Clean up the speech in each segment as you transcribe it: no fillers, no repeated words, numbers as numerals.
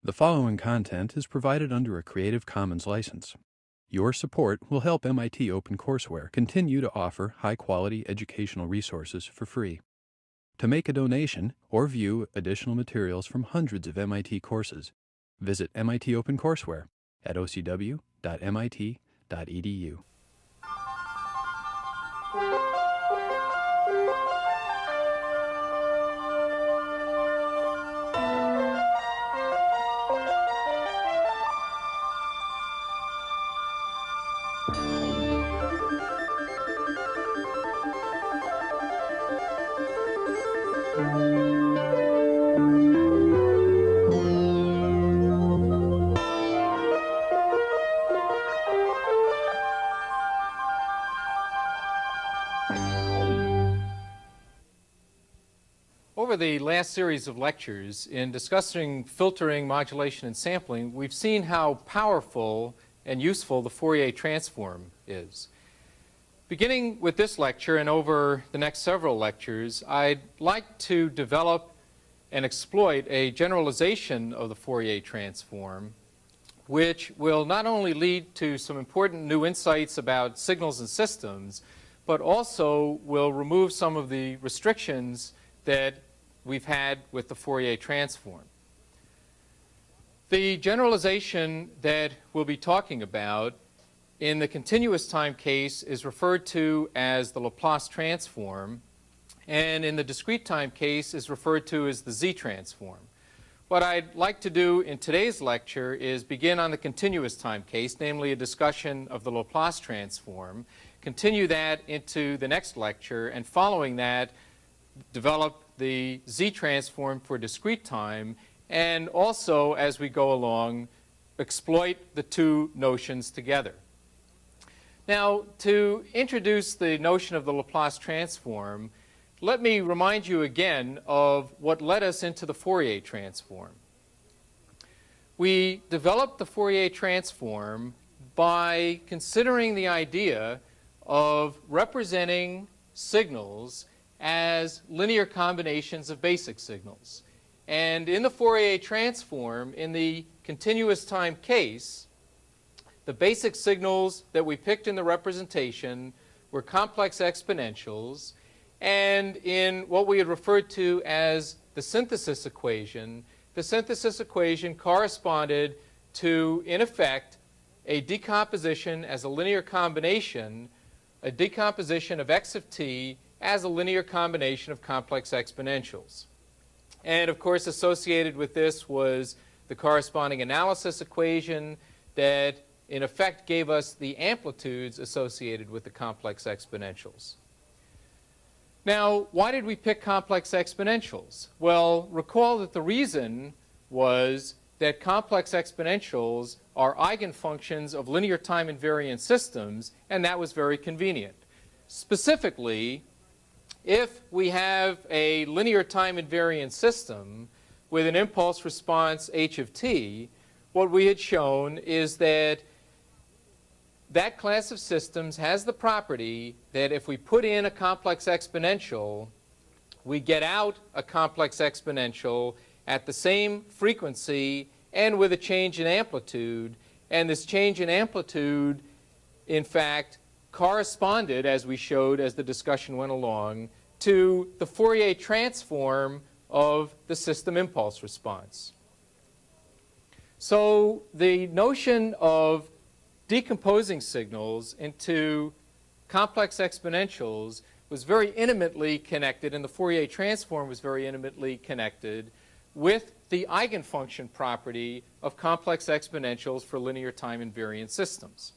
The following content is provided under a Creative Commons license. Your support will help MIT OpenCourseWare continue to offer high-quality educational resources for free. To make a donation or view additional materials from hundreds of MIT courses, visit MIT OpenCourseWare at ocw.mit.edu. Over the last series of lectures, in discussing filtering, modulation, and sampling, we've seen how powerful and useful the Fourier transform is. Beginning with this lecture and over the next several lectures, I'd like to develop and exploit a generalization of the Fourier transform, which will not only lead to some important new insights about signals and systems, but also will remove some of the restrictions that we've had with the Fourier transform. The generalization that we'll be talking about in the continuous time case is referred to as the Laplace transform, and in the discrete time case is referred to as the Z transform. What I'd like to do in today's lecture is begin on the continuous time case, namely a discussion of the Laplace transform, continue that into the next lecture, and following that, develop the Z transform for discrete time, and also, as we go along, exploit the two notions together. Now, to introduce the notion of the Laplace transform, let me remind you again of what led us into the Fourier transform. We developed the Fourier transform by considering the idea of representing signals as linear combinations of basic signals. And in the Fourier transform, in the continuous time case, the basic signals that we picked in the representation were complex exponentials, and in what we had referred to as the synthesis equation corresponded to, in effect, a decomposition as a linear combination, a decomposition of x of t as a linear combination of complex exponentials. And of course, associated with this was the corresponding analysis equation that in effect gave us the amplitudes associated with the complex exponentials. Now, why did we pick complex exponentials? Well, recall that the reason was that complex exponentials are eigenfunctions of linear time invariant systems, and that was very convenient. Specifically, if we have a linear time invariant system with an impulse response h of t, what we had shown is that that class of systems has the property that if we put in a complex exponential, we get out a complex exponential at the same frequency and with a change in amplitude. And this change in amplitude, in fact, corresponded, as we showed as the discussion went along, to the Fourier transform of the system impulse response. So the notion of decomposing signals into complex exponentials was very intimately connected, and the Fourier transform was very intimately connected with the eigenfunction property of complex exponentials for linear time invariant systems.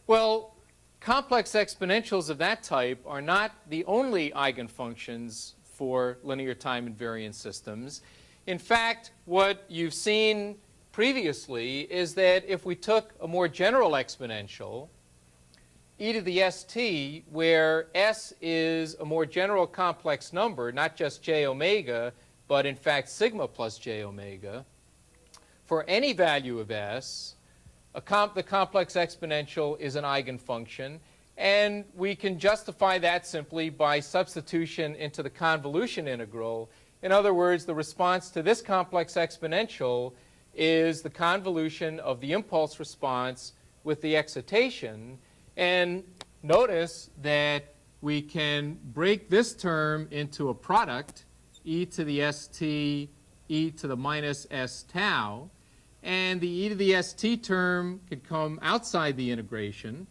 Well, complex exponentials of that type are not the only eigenfunctions for linear time invariant systems. In fact, what you've seen previously is that if we took a more general exponential, e to the st, where s is a more general complex number, not just j omega, but in fact sigma plus j omega, for any value of s, the complex exponential is an eigenfunction, and we can justify that simply by substitution into the convolution integral In other words, the response to this complex exponential is the convolution of the impulse response with the excitation. And notice that we can break this term into a product, e to the st, e to the minus s tau. And the e to the st term could come outside the integration.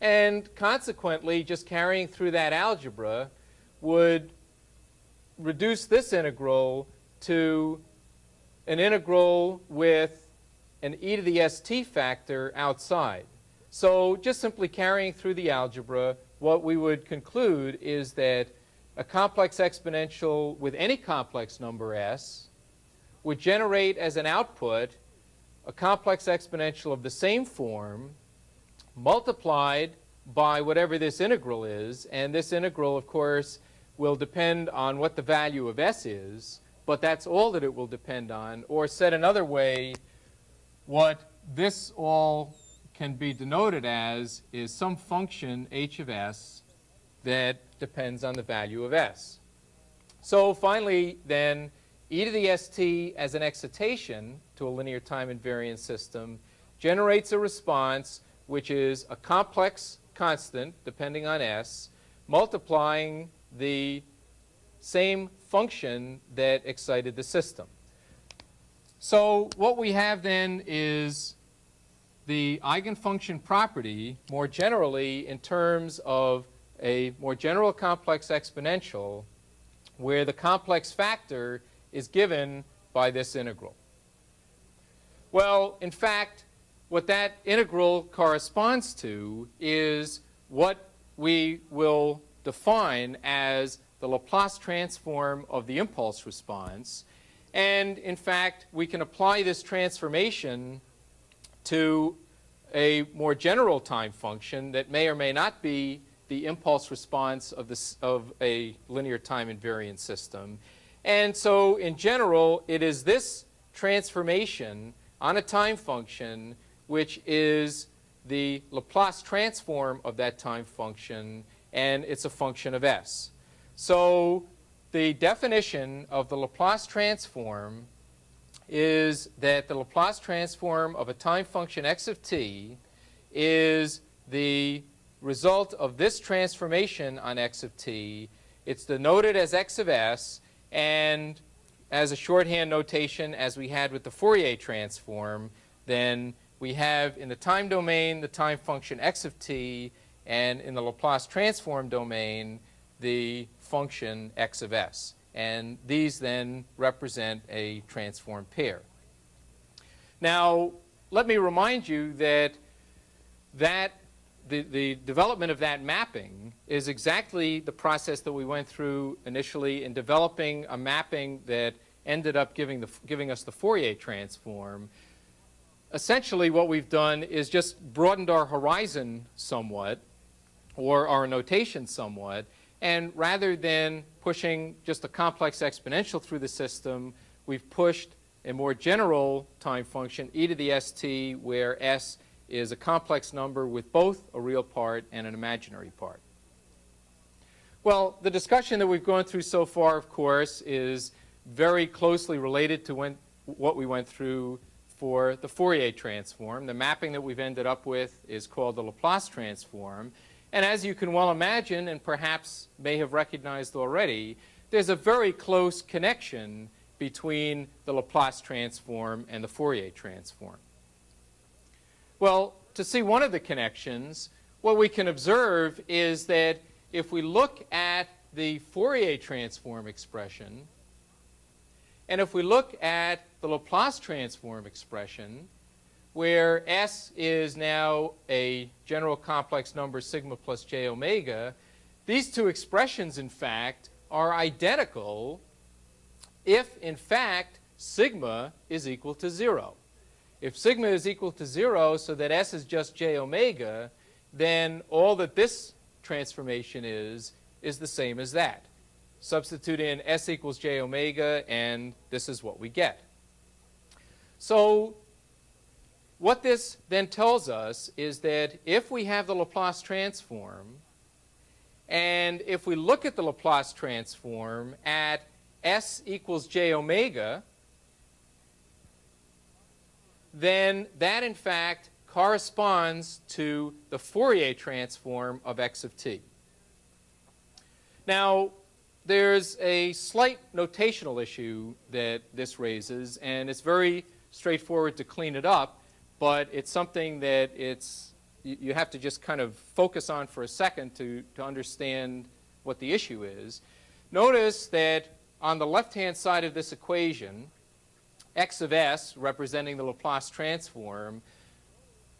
And consequently, just carrying through that algebra would reduce this integral to an integral with an e to the st factor outside. So just simply carrying through the algebra, what we would conclude is that a complex exponential with any complex number s would generate as an output a complex exponential of the same form multiplied by whatever this integral is. And this integral, of course, will depend on what the value of s is, but that's all that it will depend on. Or said another way, what this all can be denoted as is some function h of s that depends on the value of s. So finally, then, e to the st as an excitation to a linear time invariant system generates a response which is a complex constant, depending on s, multiplying the same function that excited the system. So what we have then is the eigenfunction property more generally in terms of a more general complex exponential where the complex factor is given by this integral. Well, in fact, what that integral corresponds to is what we will define as the Laplace transform of the impulse response. And in fact, we can apply this transformation to a more general time function that may or may not be the impulse response of a linear time invariant system. And so in general, it is this transformation on a time function which is the Laplace transform of that time function, and it's a function of s. So the definition of the Laplace transform is that the Laplace transform of a time function x of t is the result of this transformation on x of t. It's denoted as x of s, and as a shorthand notation, as we had with the Fourier transform, then we have in the time domain the time function x of t, and in the Laplace transform domain the function x of s. And these then represent a transform pair. Now, let me remind you that the development of that mapping is exactly the process that we went through initially in developing a mapping that ended up giving us the Fourier transform. Essentially, what we've done is just broadened our horizon somewhat, or our notation somewhat, and rather than pushing just a complex exponential through the system, we've pushed a more general time function, e to the st, where s is a complex number with both a real part and an imaginary part. Well, the discussion that we've gone through so far, of course, is very closely related to what we went through for the Fourier transform. The mapping that we've ended up with is called the Laplace transform. And as you can well imagine, and perhaps may have recognized already, there's a very close connection between the Laplace transform and the Fourier transform. Well, to see one of the connections, what we can observe is that if we look at the Fourier transform expression, and if we look at the Laplace transform expression, where s is now a general complex number sigma plus j omega, these two expressions, in fact, are identical if, in fact, sigma is equal to 0. If sigma is equal to 0 so that s is just j omega, then all that this transformation is the same as that. Substitute in s equals j omega, and this is what we get. So what this then tells us is that if we have the Laplace transform, and if we look at the Laplace transform at S equals j omega, then that in fact corresponds to the Fourier transform of x of t. Now, there's a slight notational issue that this raises, and it's very straightforward to clean it up, but it's something that you have to just kind of focus on for a second to understand what the issue is. Notice that on the left-hand side of this equation, x of s, representing the Laplace transform,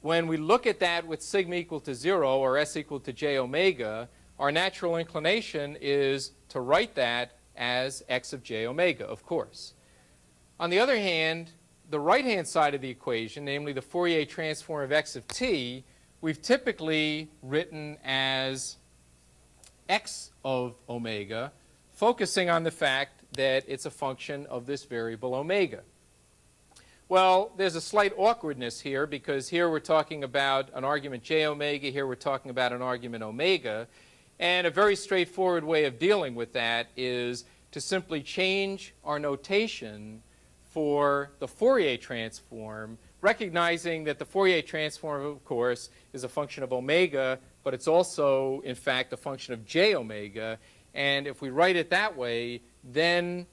when we look at that with sigma equal to 0 or s equal to j omega, our natural inclination is to write that as x of j omega, of course. On the other hand, the right-hand side of the equation, namely the Fourier transform of x of t, we've typically written as x of omega, focusing on the fact that it's a function of this variable omega. Well, there's a slight awkwardness here, because here we're talking about an argument j omega, here we're talking about an argument omega, and a very straightforward way of dealing with that is to simply change our notation for the Fourier transform, recognizing that the Fourier transform, of course, is a function of omega, but it's also, in fact, a function of j omega. And if we write it that way, then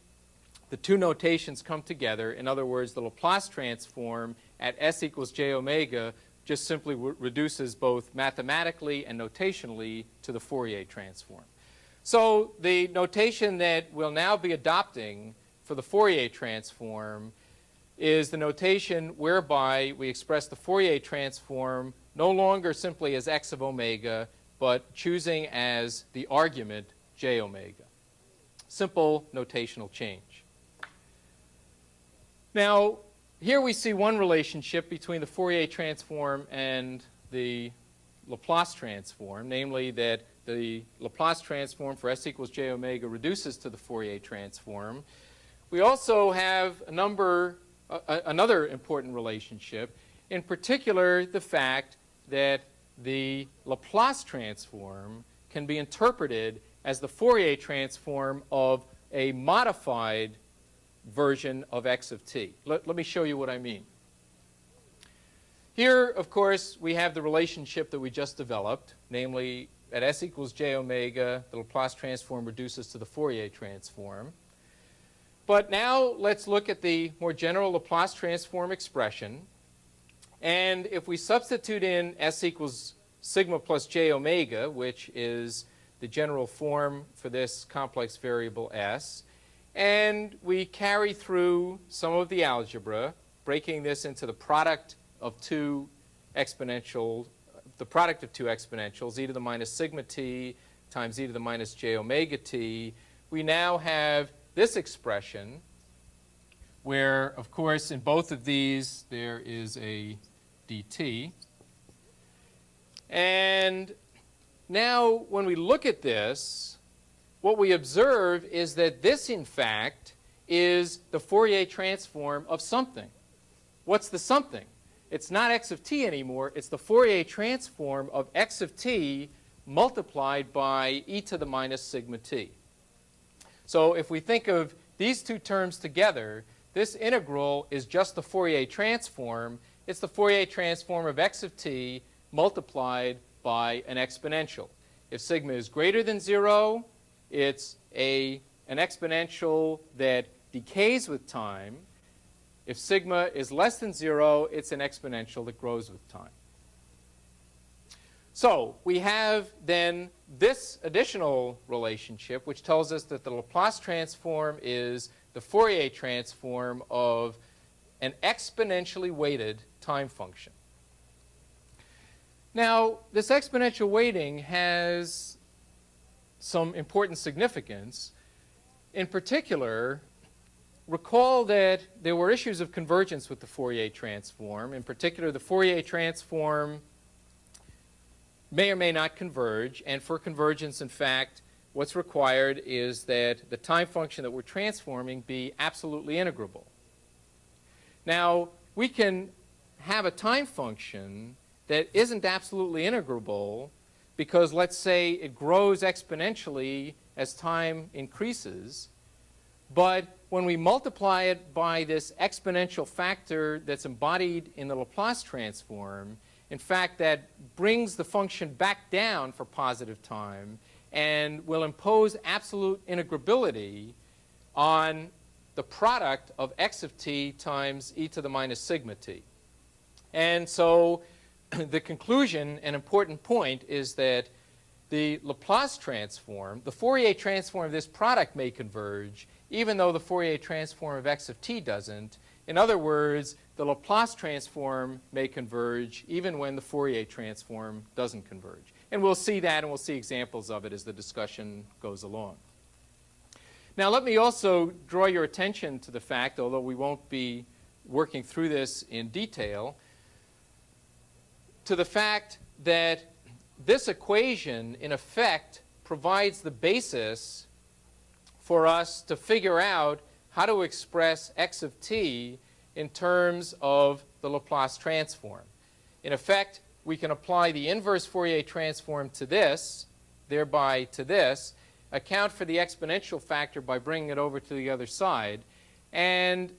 the two notations come together. In other words, the Laplace transform at s equals j omega just simply reduces both mathematically and notationally to the Fourier transform. So the notation that we'll now be adopting for the Fourier transform is the notation whereby we express the Fourier transform no longer simply as x of omega, but choosing as the argument j omega. Simple notational change. Now, here we see one relationship between the Fourier transform and the Laplace transform, namely that the Laplace transform for s equals j omega reduces to the Fourier transform. We also have another important relationship, in particular the fact that the Laplace transform can be interpreted as the Fourier transform of a modified version of x of t. Let me show you what I mean. Here, of course, we have the relationship that we just developed, namely at s equals j omega, the Laplace transform reduces to the Fourier transform. But now let's look at the more general Laplace transform expression. And if we substitute in s equals sigma plus j omega, which is the general form for this complex variable s, and we carry through some of the algebra, breaking this into the product of two exponentials, e to the minus sigma t times e to the minus j omega t, we now have this expression where, of course, in both of these there is a dt. And now when we look at this, what we observe is that this, in fact, is the Fourier transform of something. What's the something? It's not x of t anymore. It's the Fourier transform of x of t multiplied by e to the minus sigma t. So if we think of these two terms together, this integral is just the Fourier transform. It's the Fourier transform of x of t multiplied by an exponential. If sigma is greater than 0, it's an exponential that decays with time. If sigma is less than 0, it's an exponential that grows with time. So we have then this additional relationship, which tells us that the Laplace transform is the Fourier transform of an exponentially weighted time function. Now, this exponential weighting has some important significance. In particular, recall that there were issues of convergence with the Fourier transform. In particular, the Fourier transform may or may not converge. And for convergence, in fact, what's required is that the time function that we're transforming be absolutely integrable. Now, we can have a time function that isn't absolutely integrable because, let's say, it grows exponentially as time increases. But when we multiply it by this exponential factor that's embodied in the Laplace transform, in fact, that brings the function back down for positive time and will impose absolute integrability on the product of x of t times e to the minus sigma t. And so the conclusion, an important point, is that the Laplace transform, the Fourier transform of this product may converge, even though the Fourier transform of x of t doesn't. In other words, the Laplace transform may converge even when the Fourier transform doesn't converge. And we'll see that, and we'll see examples of it as the discussion goes along. Now, let me also draw your attention to the fact, although we won't be working through this in detail, to the fact that this equation, in effect, provides the basis for us to figure out how to express x of t in terms of the Laplace transform. In effect, we can apply the inverse Fourier transform to this, thereby to this, account for the exponential factor by bringing it over to the other side. And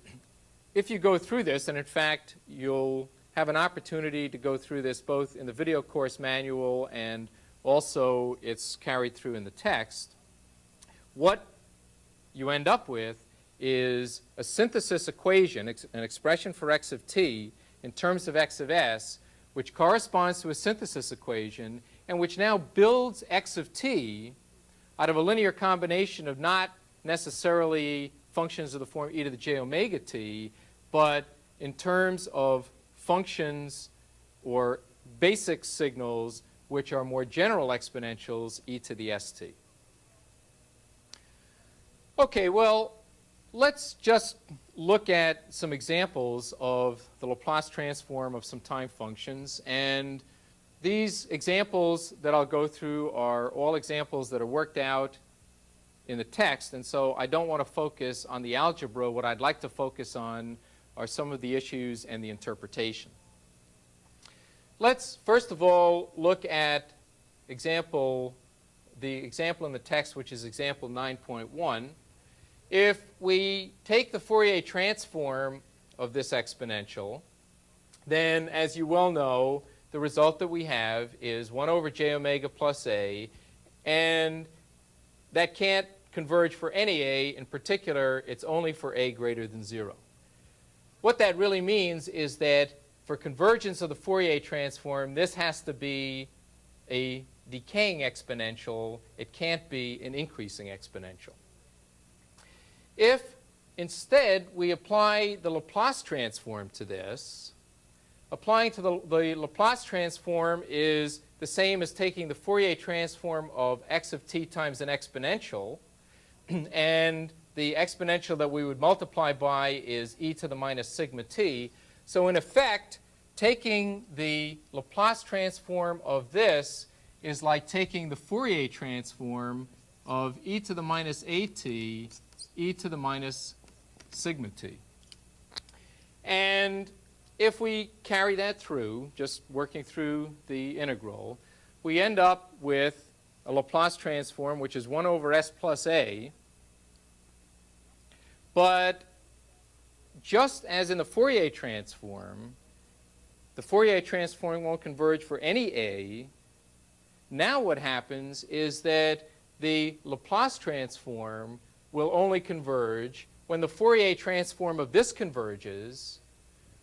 if you go through this, and in fact, you'll have an opportunity to go through this both in the video course manual and also it's carried through in the text, what you end up with is a synthesis equation, an expression for x of t in terms of x of s, which corresponds to a synthesis equation and which now builds x of t out of a linear combination of not necessarily functions of the form e to the j omega t, but in terms of functions or basic signals which are more general exponentials e to the st. Okay, well, let's just look at some examples of the Laplace transform of some time functions. And these examples that I'll go through are all examples that are worked out in the text. And so I don't want to focus on the algebra. What I'd like to focus on are some of the issues and the interpretation. Let's first of all look at the example in the text, which is example 9.1. If we take the Fourier transform of this exponential, then as you well know, the result that we have is 1 over j omega plus a, and that can't converge for any a. In particular, it's only for a greater than 0. What that really means is that for convergence of the Fourier transform, this has to be a decaying exponential. It can't be an increasing exponential. If instead we apply the Laplace transform to this, applying to the Laplace transform is the same as taking the Fourier transform of x of t times an exponential, and the exponential that we would multiply by is e to the minus sigma t. So in effect, taking the Laplace transform of this is like taking the Fourier transform of e to the minus at e to the minus sigma t. And if we carry that through, just working through the integral, we end up with a Laplace transform which is 1 over s plus a. But just as in the Fourier transform won't converge for any a. Now what happens is that the Laplace transform will only converge when the Fourier transform of this converges.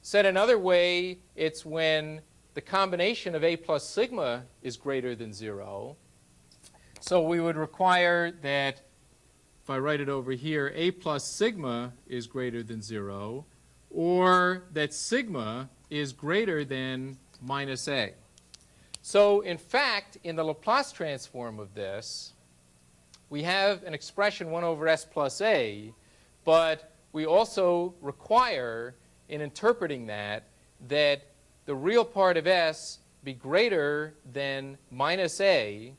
Said another way, it's when the combination of a plus sigma is greater than 0. So we would require that, if I write it over here, a plus sigma is greater than 0, or that sigma is greater than minus a. So in fact, in the Laplace transform of this, we have an expression 1 over s plus a, but we also require, in interpreting that the real part of s be greater than minus a,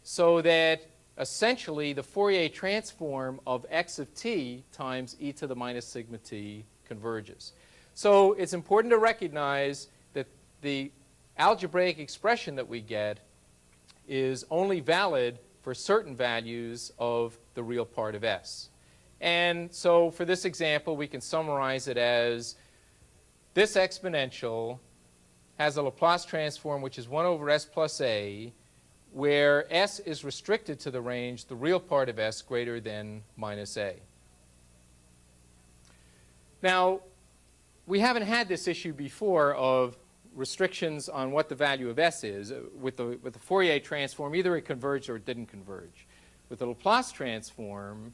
so that essentially the Fourier transform of x of t times e to the minus sigma t converges. So it's important to recognize that the algebraic expression that we get is only valid for certain values of the real part of s. And so for this example, we can summarize it as this exponential has a Laplace transform which is 1 over s plus a, where s is restricted to the range, the real part of s greater than minus a. Now, we haven't had this issue before of restrictions on what the value of s is. With the Fourier transform, either it converged or it didn't converge. With the Laplace transform,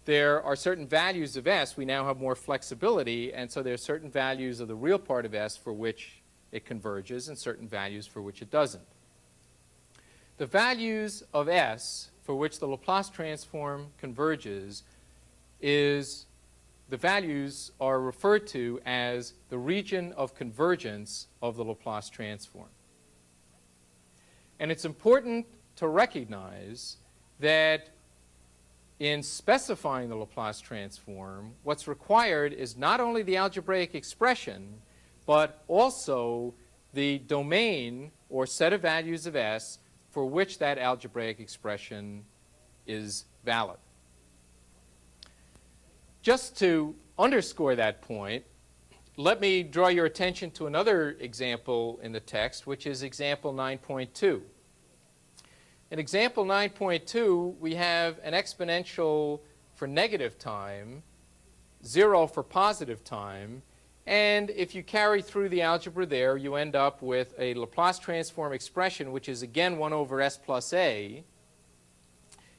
there are certain values of s. We now have more flexibility, and so there are certain values of the real part of s for which it converges and certain values for which it doesn't. The values of s for which the Laplace transform converges the values are referred to as the region of convergence of the Laplace transform. And it's important to recognize that in specifying the Laplace transform, what's required is not only the algebraic expression, but also the domain or set of values of s for which that algebraic expression is valid. Just to underscore that point, let me draw your attention to another example in the text, which is example 9.2. In example 9.2, we have an exponential for negative time, 0 for positive time, and if you carry through the algebra there, you end up with a Laplace transform expression, which is again 1 over s plus a,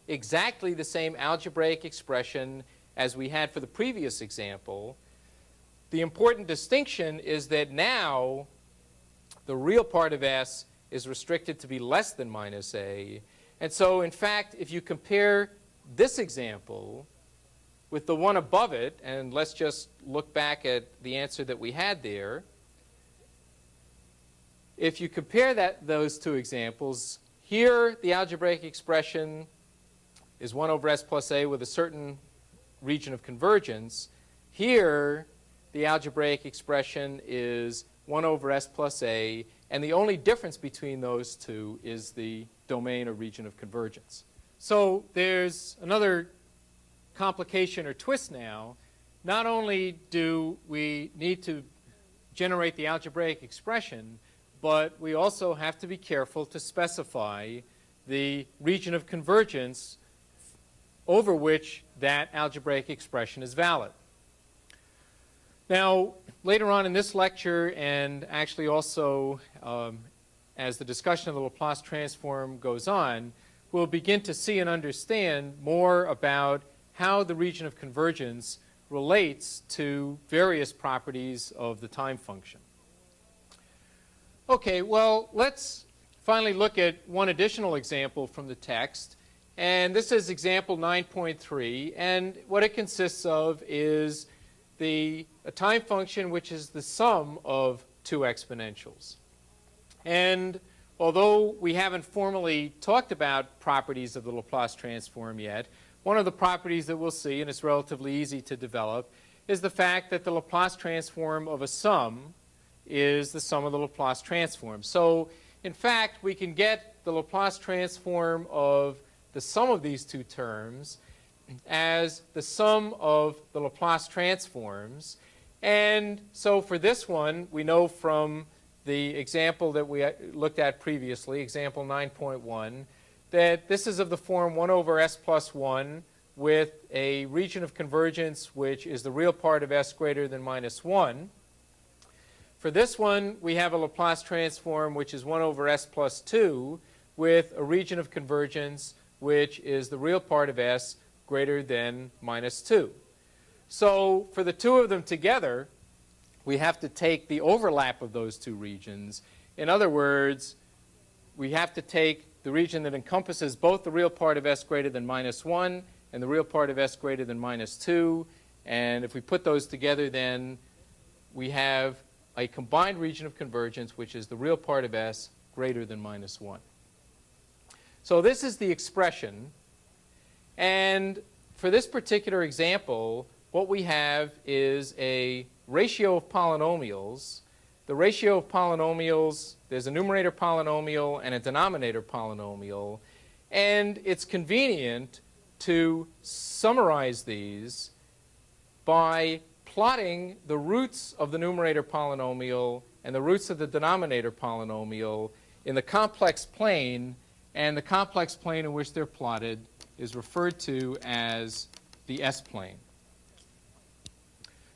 exactly the same algebraic expression as we had for the previous example. The important distinction is that now the real part of s is restricted to be less than minus a. And so, in fact, if you compare this example with the one above it, and let's just look back at the answer that we had there, if you compare those two examples, here the algebraic expression is 1 over s plus a with a certain region of convergence. Here, the algebraic expression is 1 over s plus a, and the only difference between those two is the domain or region of convergence. So there's another complication or twist now. Not only do we need to generate the algebraic expression, but we also have to be careful to specify the region of convergence over which that algebraic expression is valid. Now, later on in this lecture, and actually also as the discussion of the Laplace transform goes on, we'll begin to see and understand more about how the region of convergence relates to various properties of the time function. Okay, well, let's finally look at one additional example from the text. And this is example 9.3. And what it consists of is a time function which is the sum of two exponentials. And although we haven't formally talked about properties of the Laplace transform yet, one of the properties that we'll see, and it's relatively easy to develop, is the fact that the Laplace transform of a sum is the sum of the Laplace transform. So, in fact, we can get the Laplace transform of the sum of these two terms as the sum of the Laplace transforms. And so for this one, we know from the example that we looked at previously, example 9.1, that this is of the form 1 over s plus 1 with a region of convergence which is the real part of s greater than minus 1. For this one, we have a Laplace transform which is 1 over s plus 2 with a region of convergence which is the real part of s greater than minus 2. So for the two of them together, we have to take the overlap of those two regions. In other words, we have to take the region that encompasses both the real part of s greater than minus 1 and the real part of s greater than minus 2. And if we put those together, then we have a combined region of convergence, which is the real part of s greater than minus 1. So this is the expression. And for this particular example, what we have is a ratio of polynomials. The ratio of polynomials, there's a numerator polynomial and a denominator polynomial. And it's convenient to summarize these by plotting the roots of the numerator polynomial and the roots of the denominator polynomial in the complex plane, and the complex plane in which they're plotted is referred to as the S-plane.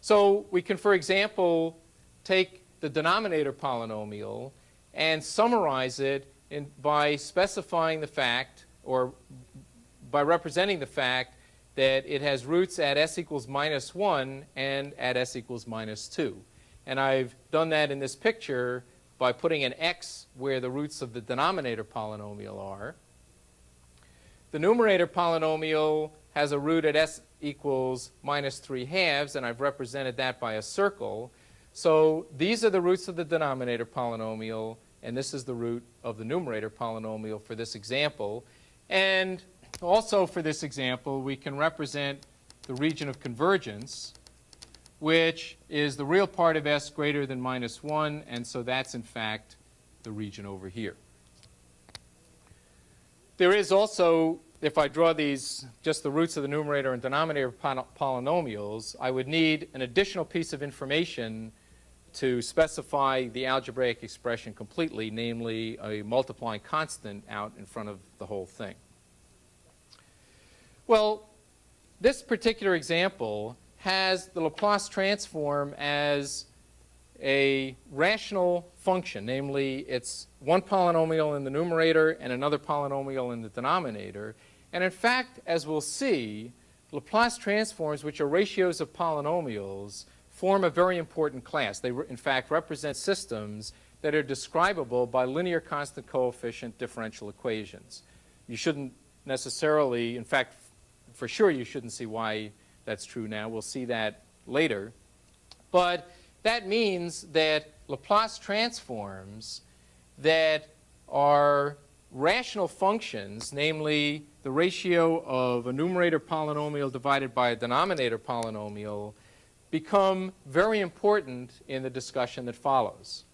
So we can, for example, take the denominator polynomial and summarize it by specifying the fact, or by representing the fact, that it has roots at s equals minus 1 and at s equals minus 2. And I've done that in this picture by putting an x where the roots of the denominator polynomial are. The numerator polynomial has a root at s equals minus 3/2, and I've represented that by a circle. So these are the roots of the denominator polynomial, and this is the root of the numerator polynomial for this example. And also for this example, we can represent the region of convergence, which is the real part of s greater than minus 1, and so that's in fact the region over here. There is also, if I draw these, just the roots of the numerator and denominator polynomials, I would need an additional piece of information to specify the algebraic expression completely, namely a multiplying constant out in front of the whole thing. Well, this particular example has the Laplace transform as a rational function, namely it's one polynomial in the numerator and another polynomial in the denominator. And in fact, as we'll see, Laplace transforms, which are ratios of polynomials, form a very important class. They, in fact, represent systems that are describable by linear constant coefficient differential equations. You shouldn't necessarily, in fact, for sure you shouldn't see why that's true now. We'll see that later. But that means that Laplace transforms that are rational functions, namely the ratio of a numerator polynomial divided by a denominator polynomial, become very important in the discussion that follows.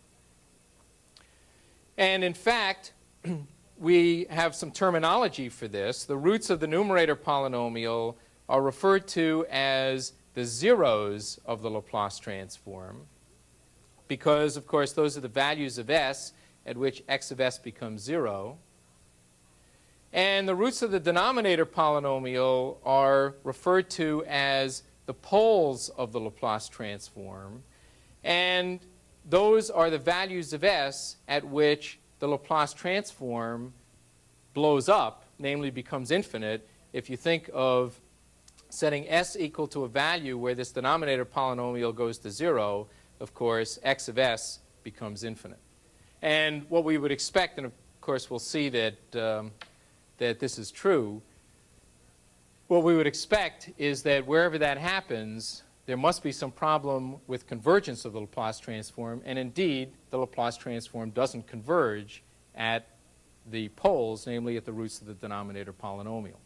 And in fact, we have some terminology for this. The roots of the numerator polynomial are referred to as the zeros of the Laplace transform because, of course, those are the values of s at which x of s becomes 0. And the roots of the denominator polynomial are referred to as the poles of the Laplace transform. And those are the values of s at which the Laplace transform blows up, namely becomes infinite. If you think of setting s equal to a value where this denominator polynomial goes to 0, of course, x of s becomes infinite. And what we would expect, and of course we'll see that, that this is true, what we would expect is that wherever that happens, there must be some problem with convergence of the Laplace transform. And indeed, the Laplace transform doesn't converge at the poles, namely at the roots of the denominator polynomial.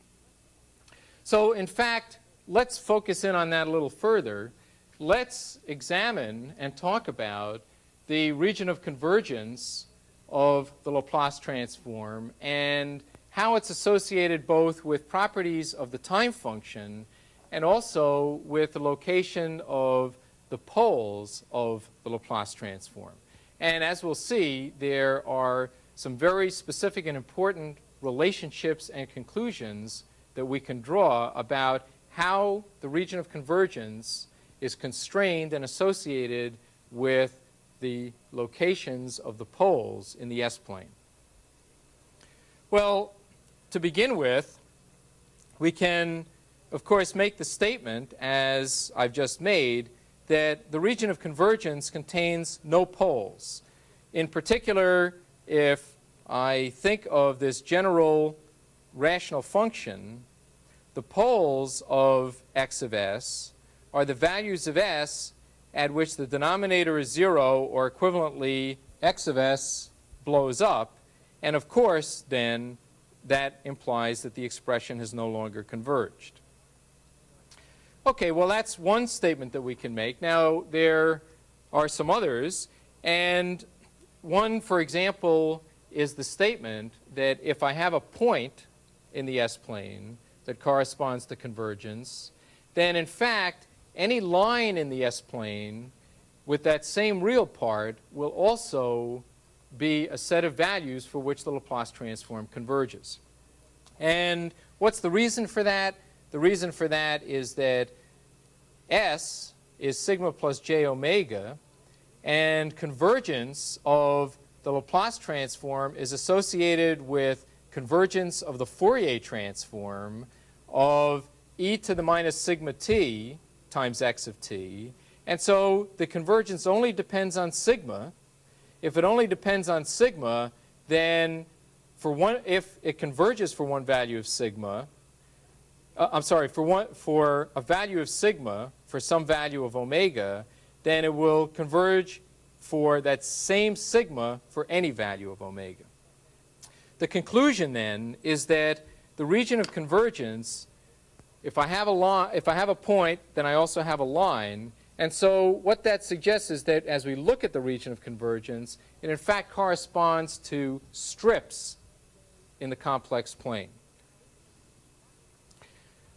So in fact, let's focus in on that a little further. Let's examine and talk about the region of convergence of the Laplace transform and how it's associated both with properties of the time function and also with the location of the poles of the Laplace transform. And as we'll see, there are some very specific and important relationships and conclusions that we can draw about how the region of convergence is constrained and associated with the locations of the poles in the S-plane. Well, to begin with, we can, of course, make the statement, as I've just made, that the region of convergence contains no poles. In particular, if I think of this general rational function, the poles of x of s are the values of s at which the denominator is 0, or equivalently, x of s blows up. And of course, then, that implies that the expression has no longer converged. Okay, well, that's one statement that we can make. Now, there are some others. And one, for example, is the statement that if I have a point in the S-plane that corresponds to convergence, then in fact any line in the S-plane with that same real part will also be a set of values for which the Laplace transform converges. And what's the reason for that? The reason for that is that S is sigma plus j omega, and convergence of the Laplace transform is associated with convergence of the Fourier transform of e to the minus sigma t times x of t. And so the convergence only depends on sigma. If it only depends on sigma, then if it converges for one value of sigma, for a value of sigma for some value of omega, then it will converge for that same sigma for any value of omega. The conclusion then is that the region of convergence, if I have a point, then I also have a line. And so what that suggests is that as we look at the region of convergence, it in fact corresponds to strips in the complex plane.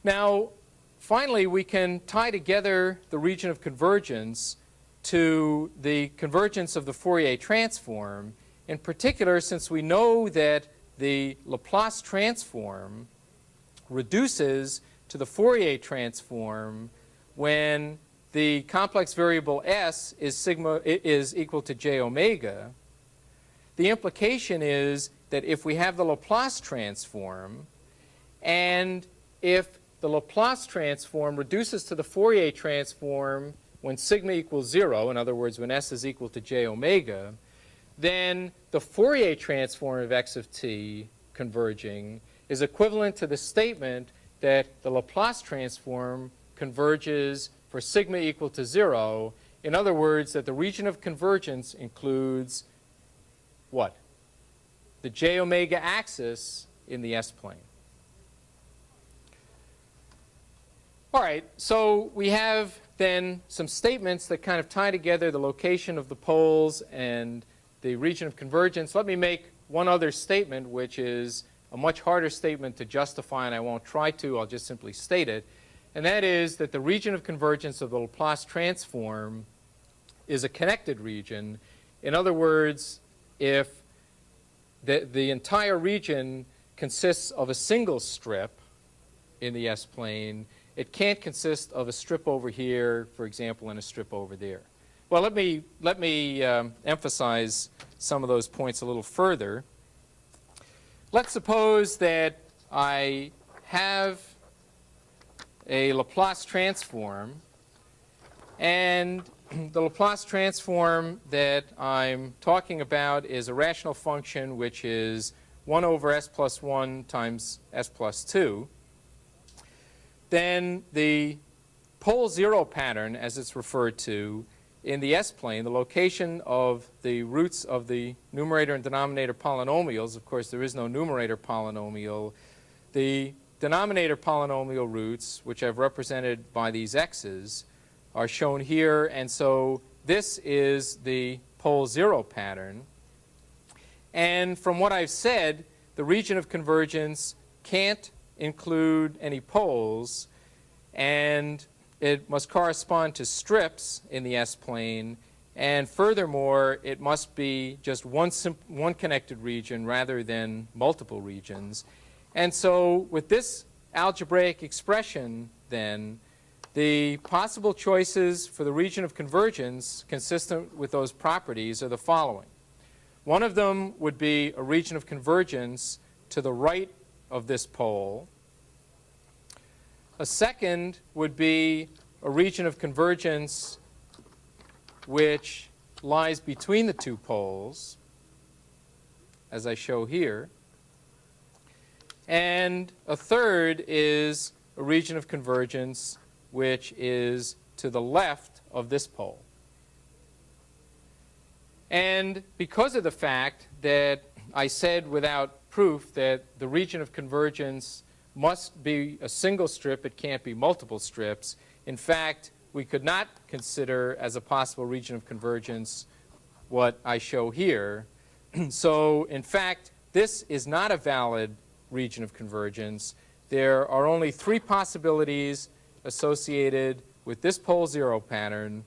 Now, finally, we can tie together the region of convergence to the convergence of the Fourier transform, in particular since we know that the Laplace transform reduces to the Fourier transform when the complex variable s is equal to j omega. The implication is that if we have the Laplace transform, and if the Laplace transform reduces to the Fourier transform when sigma equals 0, in other words, when s is equal to j omega, then the Fourier transform of x of t converging is equivalent to the statement that the Laplace transform converges for sigma equal to 0. In other words, that the region of convergence includes what? The j omega axis in the S-plane. All right, so we have then some statements that kind of tie together the location of the poles and the region of convergence. Let me make one other statement, which is a much harder statement to justify, and I won't try to. I'll just simply state it. And that is that the region of convergence of the Laplace transform is a connected region. In other words, if the entire region consists of a single strip in the S-plane, it can't consist of a strip over here, for example, and a strip over there. Well, let me emphasize some of those points a little further. Let's suppose that I have a Laplace transform, and the Laplace transform that I'm talking about is a rational function which is 1 over s plus 1 times s plus 2. Then the pole zero pattern, as it's referred to in the S-plane, the location of the roots of the numerator and denominator polynomials, of course there is no numerator polynomial, the denominator polynomial roots, which I've represented by these x's, are shown here, and so this is the pole zero pattern. And from what I've said, the region of convergence can't include any poles, and it must correspond to strips in the S-plane, and furthermore, it must be just one connected region rather than multiple regions. And so with this algebraic expression, then, the possible choices for the region of convergence consistent with those properties are the following. One of them would be a region of convergence to the right of this pole. A second would be a region of convergence which lies between the two poles, as I show here. And a third is a region of convergence which is to the left of this pole. And because of the fact that I said without proof that the region of convergence must be a single strip, it can't be multiple strips, in fact, we could not consider as a possible region of convergence what I show here. So, in fact, this is not a valid region of convergence. there are only three possibilities associated with this pole zero pattern,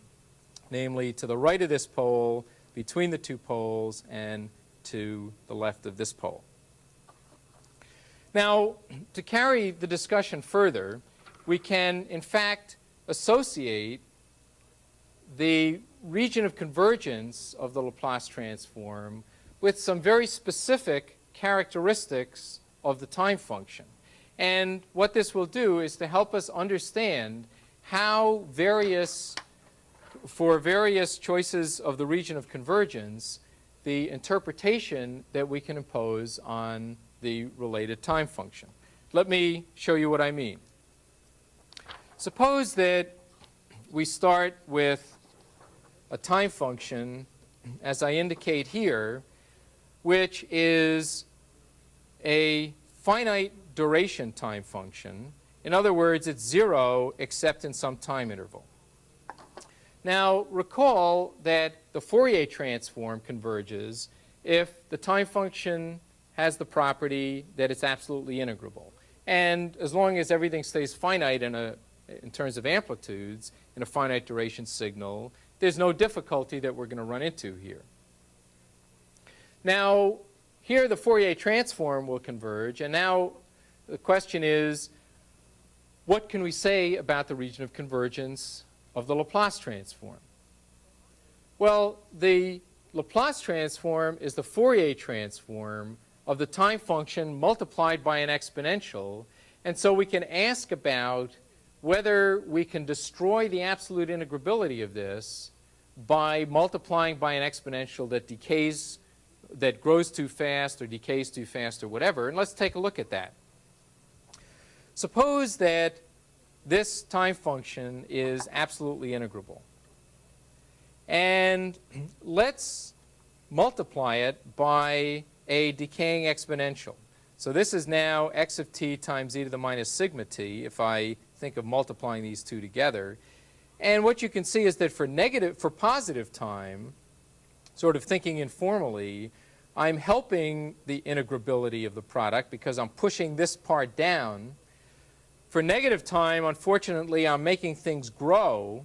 namely to the right of this pole, between the two poles, and to the left of this pole. Now, to carry the discussion further, we can, in fact, associate the region of convergence of the Laplace transform with some very specific characteristics of the time function. And what this will do is to help us understand how for various choices of the region of convergence, the interpretation that we can impose on the related time function. Let me show you what I mean. Suppose that we start with a time function, as I indicate here, which is a finite duration time function. In other words, it's 0 except in some time interval. Now, recall that the Fourier transform converges if the time function has the property that it's absolutely integrable. And as long as everything stays finite in terms of amplitudes in a finite duration signal, there's no difficulty that we're going to run into here. Now, here the Fourier transform will converge, and now the question is, what can we say about the region of convergence of the Laplace transform? Well, the Laplace transform is the Fourier transform of the time function multiplied by an exponential, and so we can ask about whether we can destroy the absolute integrability of this by multiplying by an exponential that grows too fast or decays too fast or whatever. And let's take a look at that. Suppose that this time function is absolutely integrable. And let's multiply it by a decaying exponential. So this is now x of t times e to the minus sigma t, if I think of multiplying these two together. And what you can see is that for positive time, sort of thinking informally, I'm helping the integrability of the product because I'm pushing this part down. For negative time, unfortunately, I'm making things grow,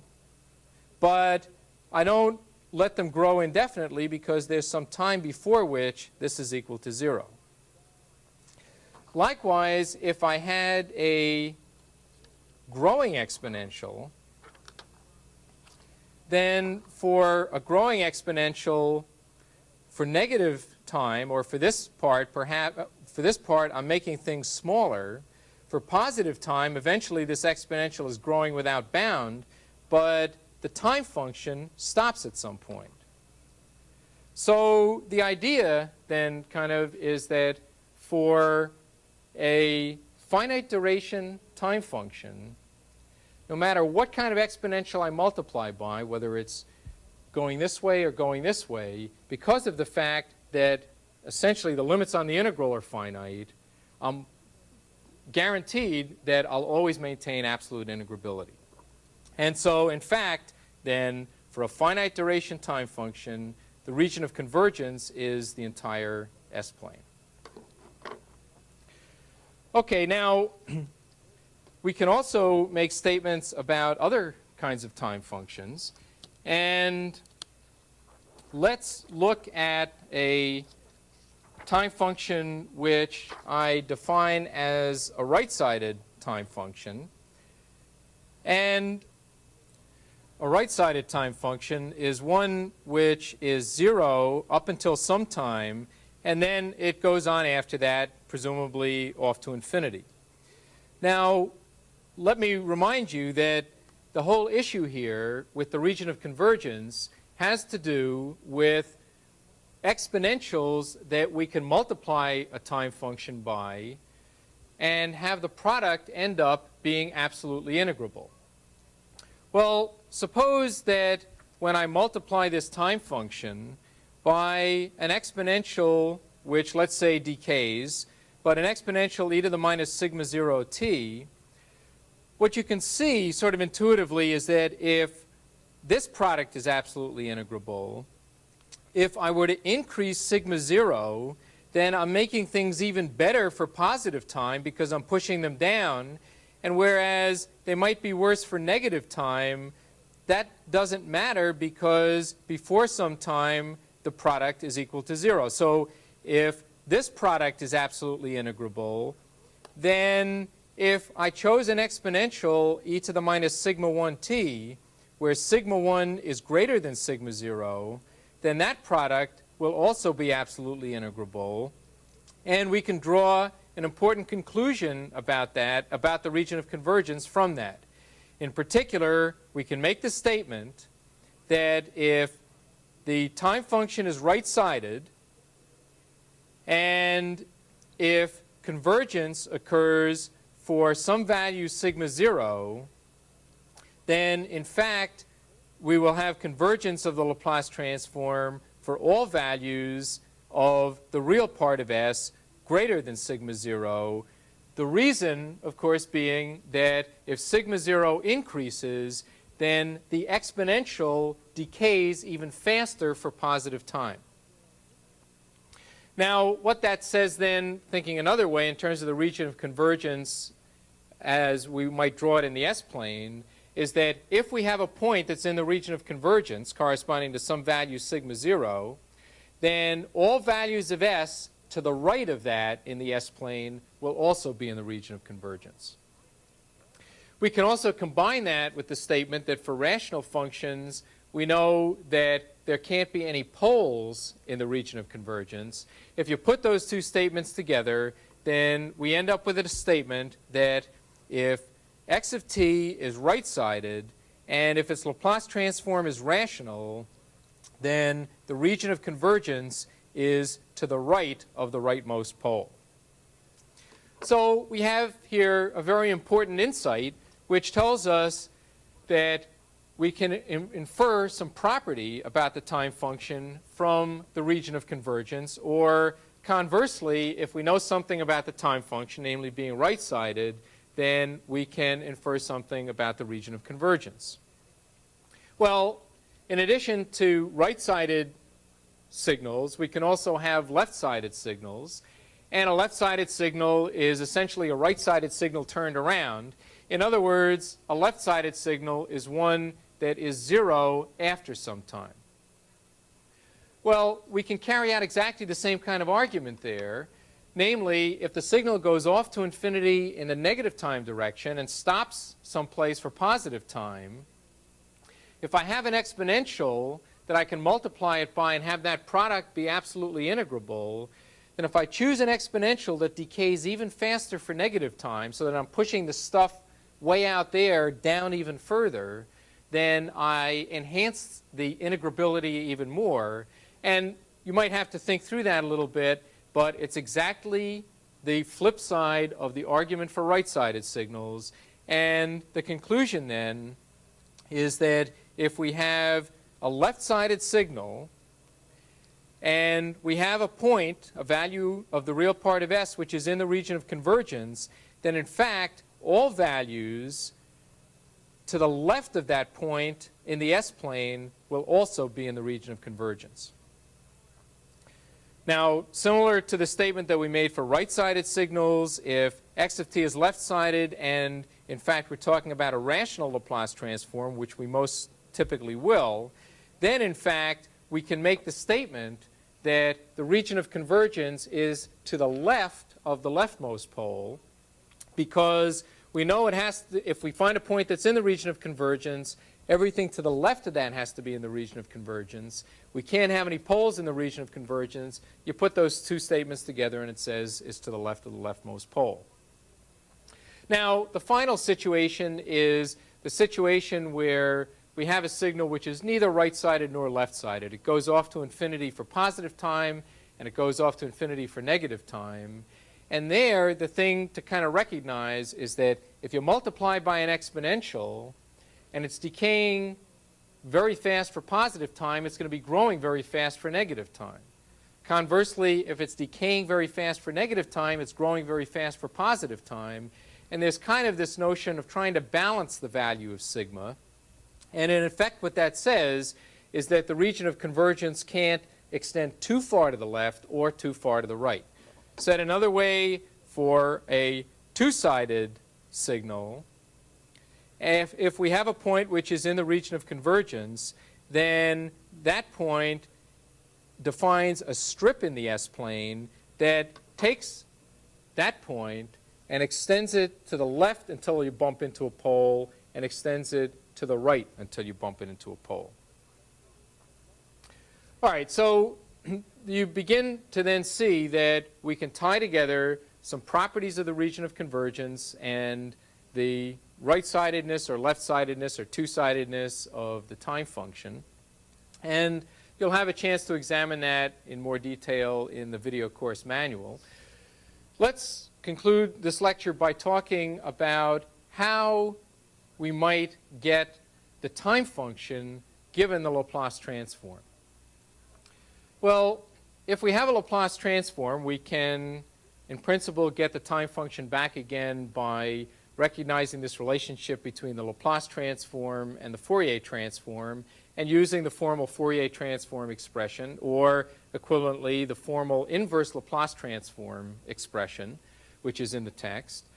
but I don't let them grow indefinitely because there's some time before which this is equal to 0. Likewise, if I had a growing exponential, then for a growing exponential for negative time, or for this part, I'm making things smaller. For positive time, eventually this exponential is growing without bound, but the time function stops at some point. So the idea then kind of is that for a finite duration time function, no matter what kind of exponential I multiply by, whether it's going this way or going this way, because of the fact that essentially the limits on the integral are finite, I'm guaranteed that I'll always maintain absolute integrability. And so, in fact, then, for a finite duration time function, the region of convergence is the entire S-plane. Okay, now, we can also make statements about other kinds of time functions. And let's look at a time function which I define as a right-sided time function. And a right-sided time function is one which is 0 up until some time, and then it goes on after that, presumably off to infinity. Now, let me remind you that the whole issue here with the region of convergence has to do with exponentials that we can multiply a time function by and have the product end up being absolutely integrable. Well, suppose that when I multiply this time function by an exponential which, let's say, decays, but an exponential e to the minus sigma 0 t, what you can see sort of intuitively is that if this product is absolutely integrable, if I were to increase sigma 0, then I'm making things even better for positive time because I'm pushing them down. And whereas they might be worse for negative time, that doesn't matter because before some time, the product is equal to 0. So if this product is absolutely integrable, then if I chose an exponential e to the minus sigma 1t, where sigma 1 is greater than sigma 0, then that product will also be absolutely integrable. And we can draw an important conclusion about that, about the region of convergence from that. In particular, we can make the statement that if the time function is right-sided and if convergence occurs for some value sigma 0, then in fact we will have convergence of the Laplace transform for all values of the real part of S greater than sigma 0. The reason, of course, being that if sigma 0 increases, then the exponential decays even faster for positive time. Now, what that says then, thinking another way in terms of the region of convergence as we might draw it in the S-plane, is that if we have a point that's in the region of convergence corresponding to some value sigma 0, then all values of S to the right of that in the S-plane will also be in the region of convergence. We can also combine that with the statement that for rational functions, we know that there can't be any poles in the region of convergence. If you put those two statements together, then we end up with a statement that if x of t is right-sided and if its Laplace transform is rational, then the region of convergence is to the right of the rightmost pole. So we have here a very important insight which tells us that we can infer some property about the time function from the region of convergence, or conversely, if we know something about the time function, namely being right-sided, then we can infer something about the region of convergence. Well, in addition to right-sided signals, we can also have left-sided signals. And a left-sided signal is essentially a right-sided signal turned around. In other words, a left-sided signal is one that is 0 after some time. Well, we can carry out exactly the same kind of argument there. Namely, if the signal goes off to infinity in the negative time direction and stops someplace for positive time, if I have an exponential that I can multiply it by and have that product be absolutely integrable, then if I choose an exponential that decays even faster for negative time, so that I'm pushing the stuff way out there down even further, then I enhance the integrability even more. And you might have to think through that a little bit, but it's exactly the flip side of the argument for right-sided signals. And the conclusion then is that if we have a left-sided signal and we have a point, a value of the real part of S, which is in the region of convergence, then in fact all values to the left of that point in the S-plane will also be in the region of convergence. Now, similar to the statement that we made for right-sided signals, if x of t is left-sided and in fact we're talking about a rational Laplace transform, which we most typically will, then in fact we can make the statement that the region of convergence is to the left of the leftmost pole, because we know it has to, if we find a point that's in the region of convergence, everything to the left of that has to be in the region of convergence. We can't have any poles in the region of convergence. You put those two statements together and it says it's to the left of the leftmost pole. Now, the final situation is the situation where we have a signal which is neither right-sided nor left-sided. It goes off to infinity for positive time and it goes off to infinity for negative time. And there, the thing to kind of recognize is that if you multiply by an exponential and it's decaying very fast for positive time, it's going to be growing very fast for negative time. Conversely, if it's decaying very fast for negative time, it's growing very fast for positive time. And there's kind of this notion of trying to balance the value of sigma. And in effect, what that says is that the region of convergence can't extend too far to the left or too far to the right. Said another way, for a two-sided signal, if we have a point which is in the region of convergence, then that point defines a strip in the S-plane that takes that point and extends it to the left until you bump into a pole, and extends it to the right until you bump it into a pole. All right, so you begin to then see that we can tie together some properties of the region of convergence and the right-sidedness or left-sidedness or two-sidedness of the time function. And you'll have a chance to examine that in more detail in the video course manual. Let's conclude this lecture by talking about how we might get the time function given the Laplace transform. Well, if we have a Laplace transform, we can, in principle, get the time function back again by recognizing this relationship between the Laplace transform and the Fourier transform, and using the formal Fourier transform expression, or equivalently, the formal inverse Laplace transform expression, which is in the text.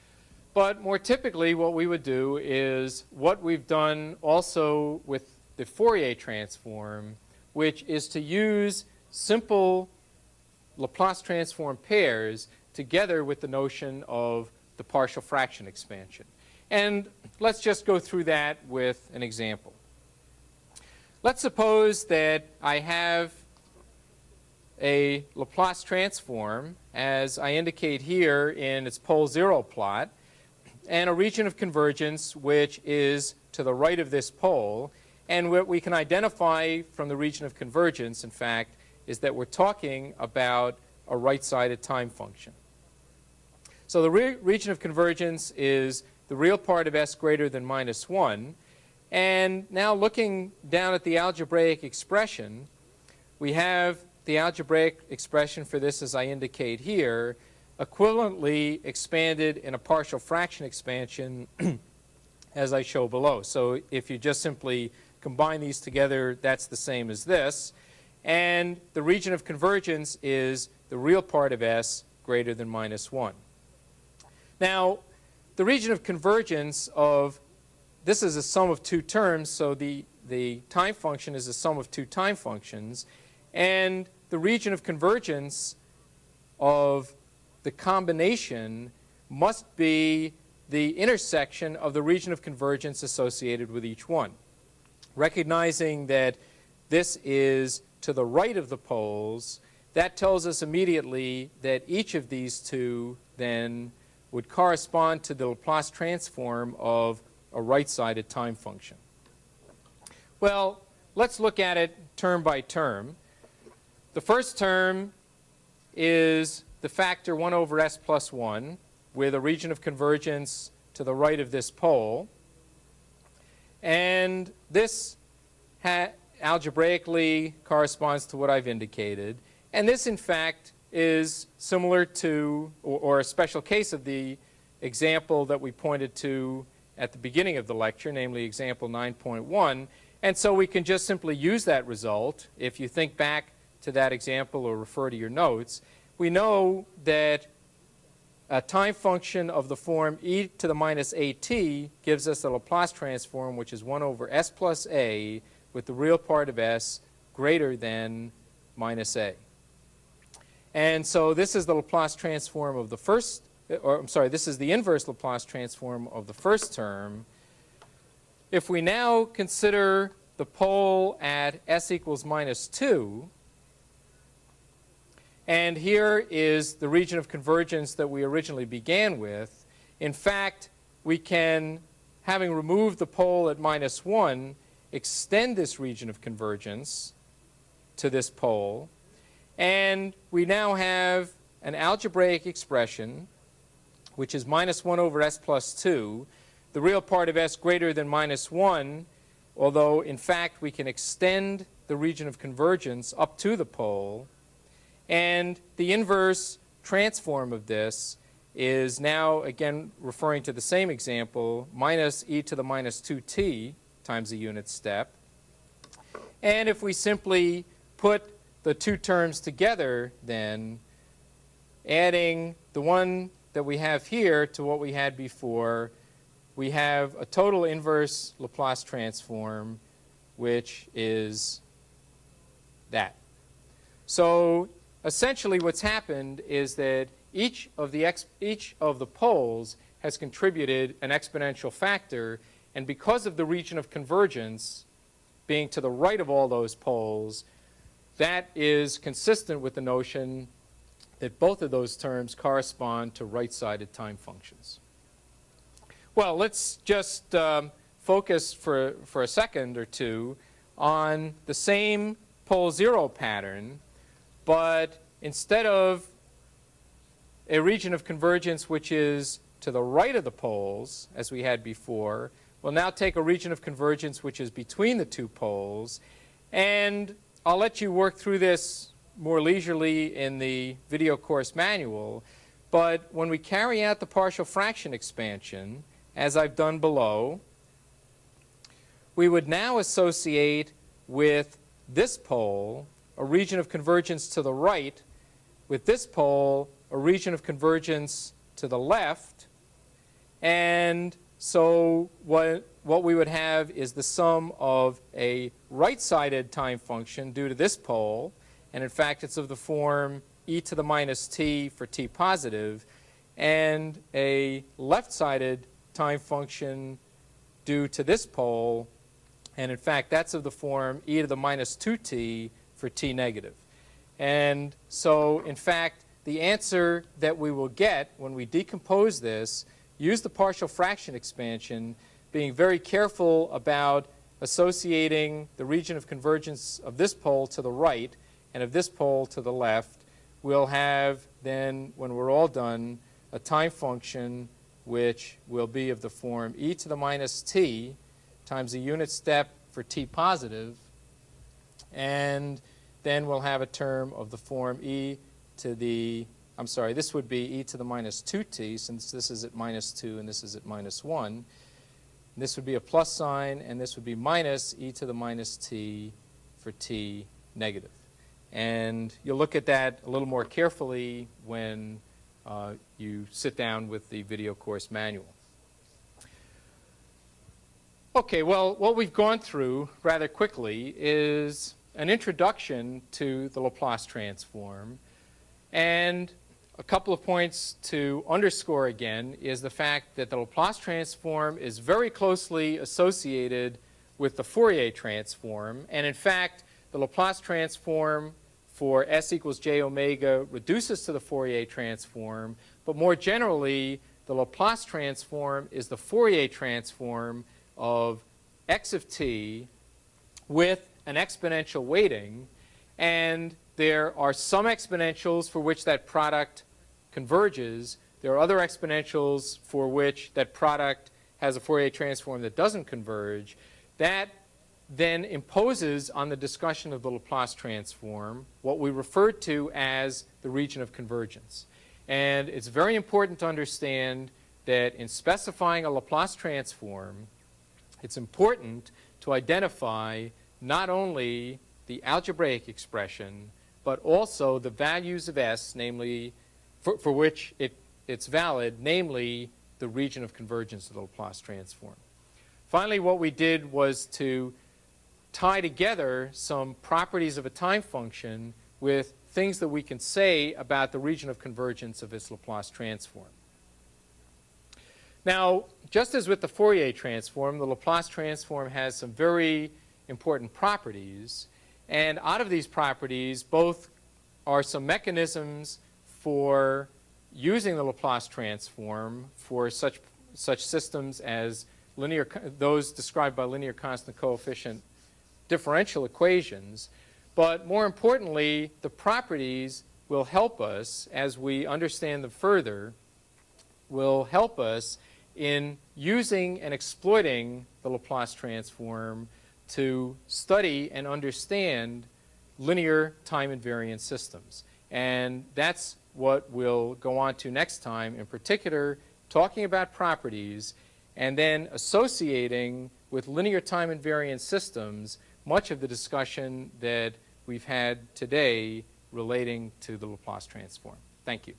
But more typically, what we would do is what we've done also with the Fourier transform, which is to use simple Laplace transform pairs together with the notion of the partial fraction expansion. And let's just go through that with an example. Let's suppose that I have a Laplace transform, as I indicate here in its pole zero plot, and a region of convergence which is to the right of this pole. And what we can identify from the region of convergence, in fact, is that we're talking about a right-sided time function. So the region of convergence is the real part of s greater than -1. And now looking down at the algebraic expression, we have the algebraic expression for this, as I indicate here, equivalently expanded in a partial fraction expansion as I show below. So if you just simply combine these together, that's the same as this. And the region of convergence is the real part of s greater than -1. Now, the region of convergence of this is a sum of two terms, so the time function is a sum of two time functions. And the region of convergence of the combination must be the intersection of the region of convergence associated with each one. Recognizing that this is to the right of the poles, that tells us immediately that each of these two then would correspond to the Laplace transform of a right-sided time function. Well, let's look at it term by term. The first term is the factor 1 over s plus 1 with a region of convergence to the right of this pole. And this algebraically corresponds to what I've indicated. And this, in fact, is similar to, or a special case of the example that we pointed to at the beginning of the lecture, namely example 9.1. And so we can just simply use that result. If you think back to that example or refer to your notes, we know that a time function of the form e to the minus at gives us the Laplace transform, which is 1 over s plus a with the real part of s greater than minus a. And so this is the Laplace transform of the first, or I'm sorry, this is the inverse Laplace transform of the first term. If we now consider the pole at s equals -2, and here is the region of convergence that we originally began with, in fact, we can, having removed the pole at -1, extend this region of convergence to this pole. And we now have an algebraic expression, which is -1 over s plus 2, the real part of s greater than -1, although in fact we can extend the region of convergence up to the pole. And the inverse transform of this is now, again, referring to the same example, minus e to the minus 2t times the unit step. And if we simply put the two terms together, then, adding the one that we have here to what we had before, we have a total inverse Laplace transform, which is that. So essentially what's happened is that each of the poles has contributed an exponential factor, and because of the region of convergence being to the right of all those poles, that is consistent with the notion that both of those terms correspond to right-sided time functions. Well, let's just focus for a second or two on the same pole zero pattern, but instead of a region of convergence which is to the right of the poles, as we had before, we'll now take a region of convergence which is between the two poles, and I'll let you work through this more leisurely in the video course manual, but when we carry out the partial fraction expansion, as I've done below, we would now associate with this pole a region of convergence to the right, with this pole a region of convergence to the left, and so what we would have is the sum of a right-sided time function due to this pole, and in fact it's of the form e to the minus t for t positive, and a left-sided time function due to this pole, and in fact that's of the form e to the minus 2t for t negative. And so in fact the answer that we will get when we decompose this, use the partial fraction expansion, being very careful about associating the region of convergence of this pole to the right and of this pole to the left, we'll have then, when we're all done, a time function which will be of the form e to the minus t times a unit step for t positive, and then we'll have a term of the form e to the, I'm sorry, this would be e to the minus 2t, since this is at minus 2 and this is at minus 1. This would be a plus sign, and this would be minus e to the minus t for t negative. And you'll look at that a little more carefully when you sit down with the video course manual. Okay, well, what we've gone through rather quickly is an introduction to the Laplace transform, and a couple of points to underscore again is the fact that the Laplace transform is very closely associated with the Fourier transform, and in fact the Laplace transform for s equals j omega reduces to the Fourier transform, but more generally the Laplace transform is the Fourier transform of x of t with an exponential weighting, and there are some exponentials for which that product converges. There are other exponentials for which that product has a Fourier transform that doesn't converge. That then imposes on the discussion of the Laplace transform what we refer to as the region of convergence. And it's very important to understand that in specifying a Laplace transform, it's important to identify not only the algebraic expression, but also the values of S, namely, for which it's valid, namely the region of convergence of the Laplace transform. Finally, what we did was to tie together some properties of a time function with things that we can say about the region of convergence of its Laplace transform. Now, just as with the Fourier transform, the Laplace transform has some very important properties, and out of these properties both are some mechanisms for using the Laplace transform for such systems as those described by linear constant coefficient differential equations. But more importantly, the properties will help us, as we understand them further, will help us in using and exploiting the Laplace transform to study and understand linear time invariant systems. And that's what we'll go on to next time, in particular talking about properties and then associating with linear time invariant systems much of the discussion that we've had today relating to the Laplace transform. Thank you.